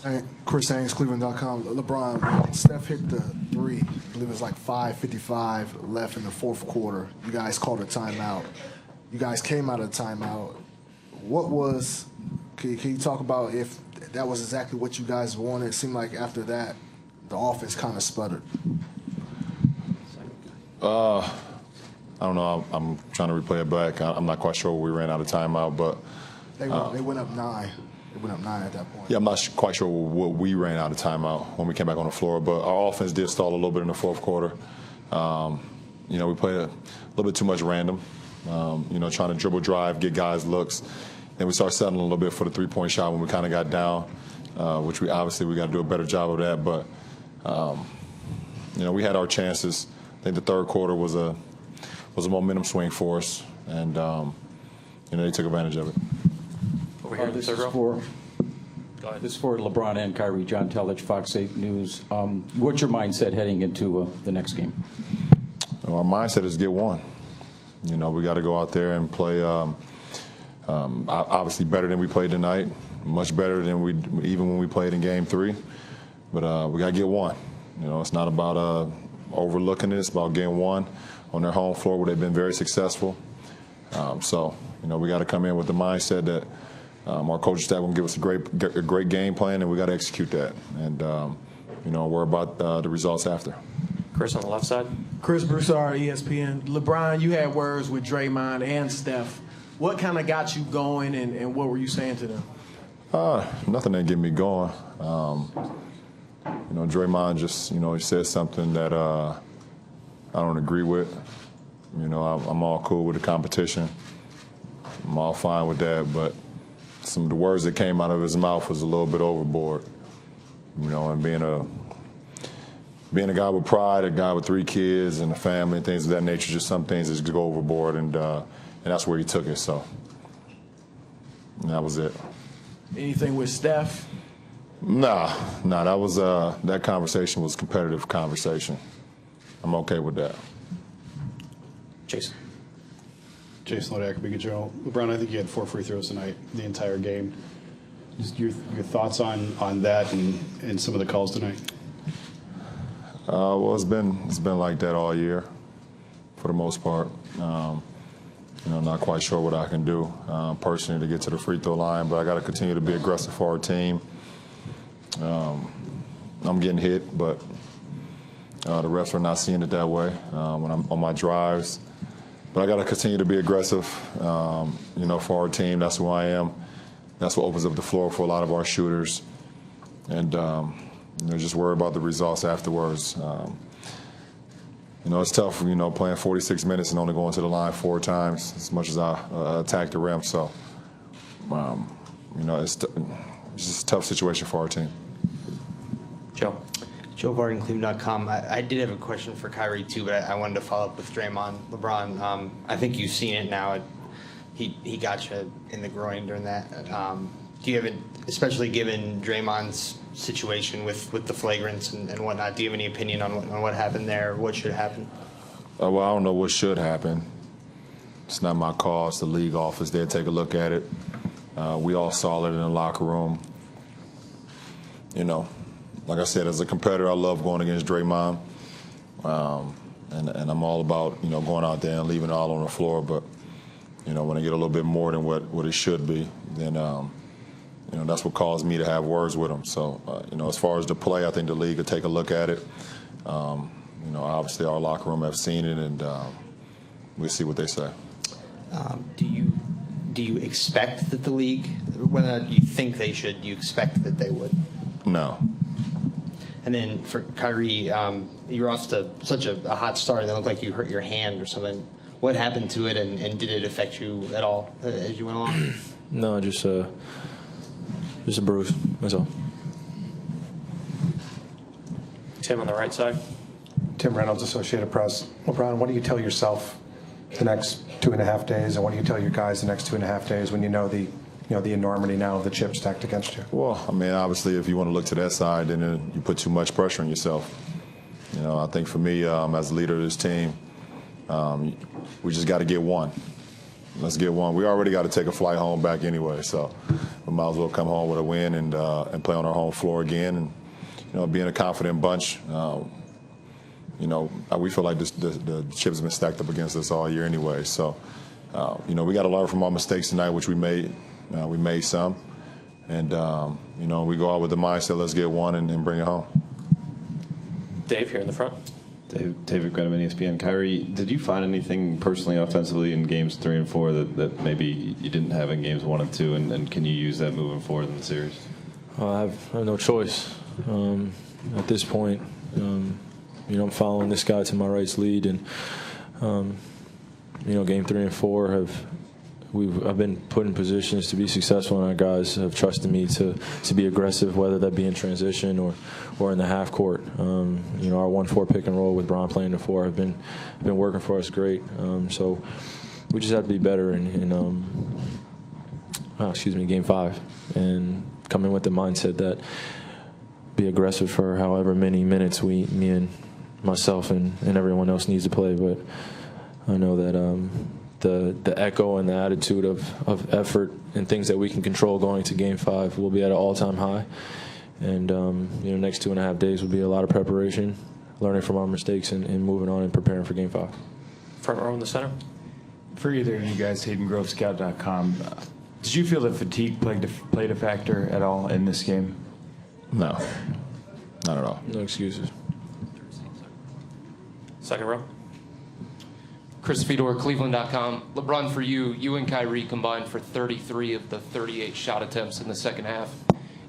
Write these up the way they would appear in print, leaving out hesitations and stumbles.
Hey, Chris Haynes, Cleveland.com. LeBron, when Steph hit the three, I believe it was like 5:55 left in the fourth quarter. You guys called a timeout. You guys came out of the timeout. Can you talk about if that was exactly what you guys wanted? It seemed like after that, the offense kind of sputtered. I don't know. I'm trying to replay it back. I'm not quite sure we ran out of timeout, but They went up 9. They went up 9 at that point. yeah, I'm not quite sure what we ran out of timeout when we came back on the floor. But our offense did stall a little bit in the fourth quarter. We played a little bit too much random. Trying to dribble drive, get guys looks. Then we started settling a little bit for the three-point shot when we kind of got down, which we got to do a better job of that. But we had our chances. I think the third quarter was a momentum swing for us, and they took advantage of it. Over here, This is for LeBron and Kyrie. John Telich, Fox 8 News. What's your mindset heading into the next game? Our mindset is get one. We got to go out there and play obviously better than we played tonight, much better than even when we played in Game 3. But we got to get one. It's not about overlooking it. It's about getting one on their home floor where they've been very successful. We got to come in with the mindset that our coaching staff will give us a great game plan, and we got to execute that. And worry about the results after. Chris on the left side. Chris Broussard, ESPN. LeBron, you had words with Draymond and Steph. What kind of got you going, and what were you saying to them? Nothing that get me going. Draymond just, he said something that I don't agree with. I'm all cool with the competition. I'm all fine with that, but some of the words that came out of his mouth was a little bit overboard. And being a guy with pride, a guy with 3 kids and a family and things of that nature, just some things that go overboard, and that's where he took it. So that was it. Anything with Steph? Nah. That was that conversation was competitive conversation. I'm okay with that. Jason Lodak, Big Joe. LeBron, I think you had 4 free throws tonight, the entire game. Just your thoughts on that and some of the calls tonight. Well, it's been like that all year, for the most part. Not quite sure what I can do personally to get to the free throw line, but I got to continue to be aggressive for our team. I'm getting hit, but the refs are not seeing it that way when I'm on my drives. But I got to continue to be aggressive, for our team. That's who I am. That's what opens up the floor for a lot of our shooters. And, just worry about the results afterwards. It's tough, playing 46 minutes and only going to the line 4 times as much as I attack the rim. So, it's just a tough situation for our team. Joe Varden, Cleveland.com. I did have a question for Kyrie too, but I wanted to follow up with Draymond. LeBron, I think you've seen it now. He got you in the groin during that. Do you have, especially given Draymond's situation with the flagrants and whatnot, do you have any opinion on what happened there, or what should happen? Well, I don't know what should happen. It's not my call. It's the league office. They'll take a look at it. We all saw it in the locker room. Like I said, as a competitor, I love going against Draymond. And I'm all about, going out there and leaving it all on the floor. But, when I get a little bit more than what it should be, then, that's what caused me to have words with him. So, as far as the play, I think the league will take a look at it. Obviously our locker room have seen it, and we'll see what they say. Do you expect that the league, whether you think they should, do you expect that they would? No. And then for Kyrie, you were off to such a hot start, and it looked like you hurt your hand or something. What happened to it, and did it affect you at all as you went along? No, just a bruise. That's all. Tim on the right side. Tim Reynolds, Associated Press. LeBron, what do you tell yourself the next 2.5 days, and what do you tell your guys the next 2.5 days when you know the enormity now of the chip stacked against you? Well, obviously, if you want to look to that side, then you put too much pressure on yourself. I think for me, as a leader of this team, we just got to get one. Let's get one. We already got to take a flight home back anyway, so we might as well come home with a win and play on our home floor again. And being a confident bunch, we feel like the chips have been stacked up against us all year anyway. So, we got to learn from our mistakes tonight, which we made. We made some, and we go out with the mindset, let's get one and bring it home. Dave here in the front. David Greniman, ESPN. Kyrie, did you find anything personally offensively in games 3 and 4 that maybe you didn't have in games 1 and 2, and can you use that moving forward in the series? I have no choice at this point. I'm following this guy to my right's lead, and game 3 and 4 I've been put in positions to be successful, and our guys have trusted me to be aggressive, whether that be in transition or in the half court. Our 1-4 pick and roll with Bron playing the 4 have been working for us great. So we just have to be better in game 5, and come in with the mindset that be aggressive for however many minutes me and myself and everyone else needs to play. But I know that the echo and the attitude of effort and things that we can control going to game 5 will be at an all-time high. And next 2.5 days will be a lot of preparation, learning from our mistakes and moving on and preparing for game 5. Front row in the center. For either of you guys, HaydenGroveScout.com, did you feel that fatigue played a factor at all in this game? No, not at all. No excuses. Second row. Chris Fedor, Cleveland.com. LeBron, for you and Kyrie combined for 33 of the 38 shot attempts in the second half.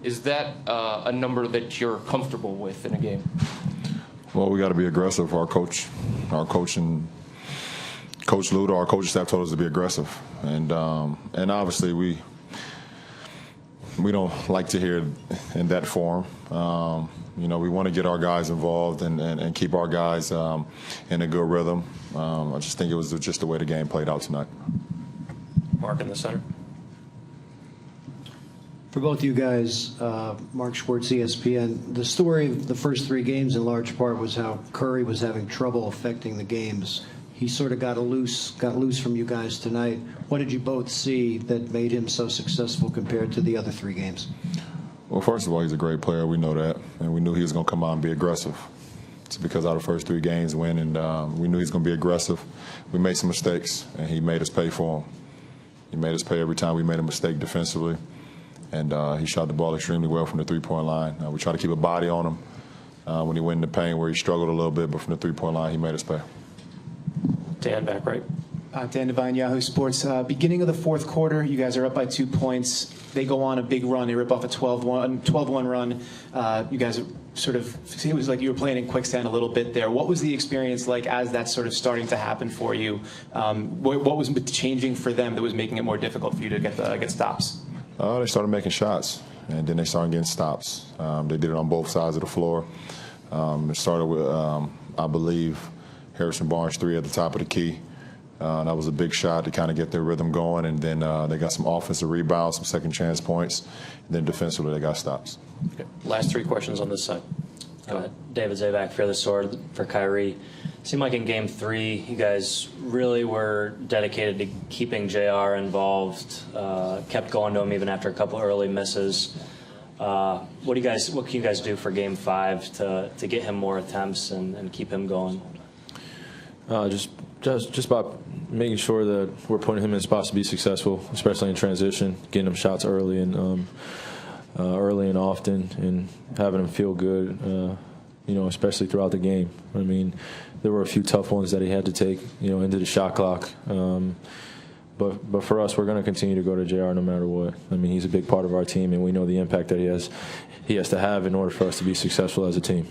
Is that a number that you're comfortable with in a game? Well, we got to be aggressive. Our coach and Coach Ludo, our coaching staff told us to be aggressive, and obviously we don't like to hear it in that form. We want to get our guys involved and keep our guys in a good rhythm. I just think it was just the way the game played out tonight. Mark in the center. For both you guys, Mark Schwartz, ESPN, the story of the first 3 games in large part was how Curry was having trouble affecting the games. He sort of got loose from you guys tonight. What did you both see that made him so successful compared to the other 3 games? Well, first of all, he's a great player. We know that, and we knew he was going to come out and be aggressive. It's because out of the first 3 games win, and we knew he was going to be aggressive. We made some mistakes, and he made us pay for them. He made us pay every time we made a mistake defensively, and he shot the ball extremely well from the 3-point line. We tried to keep a body on him when he went in the paint where he struggled a little bit, but from the 3-point line, he made us pay. Dan back right. Dan Devine, Yahoo Sports. Beginning of the fourth quarter, you guys are up by 2 points. They go on a big run. They rip off a 12-1 run. You guys sort of, it was like you were playing in quicksand a little bit there. What was the experience like as that's sort of starting to happen for you? What was changing for them that was making it more difficult for you to get stops? They started making shots, and then they started getting stops. They did it on both sides of the floor. It started with, I believe, Harrison Barnes' 3 at the top of the key. That was a big shot to kind of get their rhythm going, and then they got some offensive rebounds, some second chance points, and then defensively they got stops. Okay. Last 3 questions on this side. Go ahead. David Zabak, Fearless Sword for Kyrie. Seemed like in game 3, you guys really were dedicated to keeping JR involved, kept going to him even after a couple early misses. What can you guys do for game 5 to get him more attempts and keep him going? Just about making sure that we're putting him in spots to be successful, especially in transition, getting him shots early and often, and having him feel good, especially throughout the game. I mean, there were a few tough ones that he had to take, into the shot clock. But for us, we're going to continue to go to JR no matter what. I mean, he's a big part of our team, and we know the impact that he has to have in order for us to be successful as a team.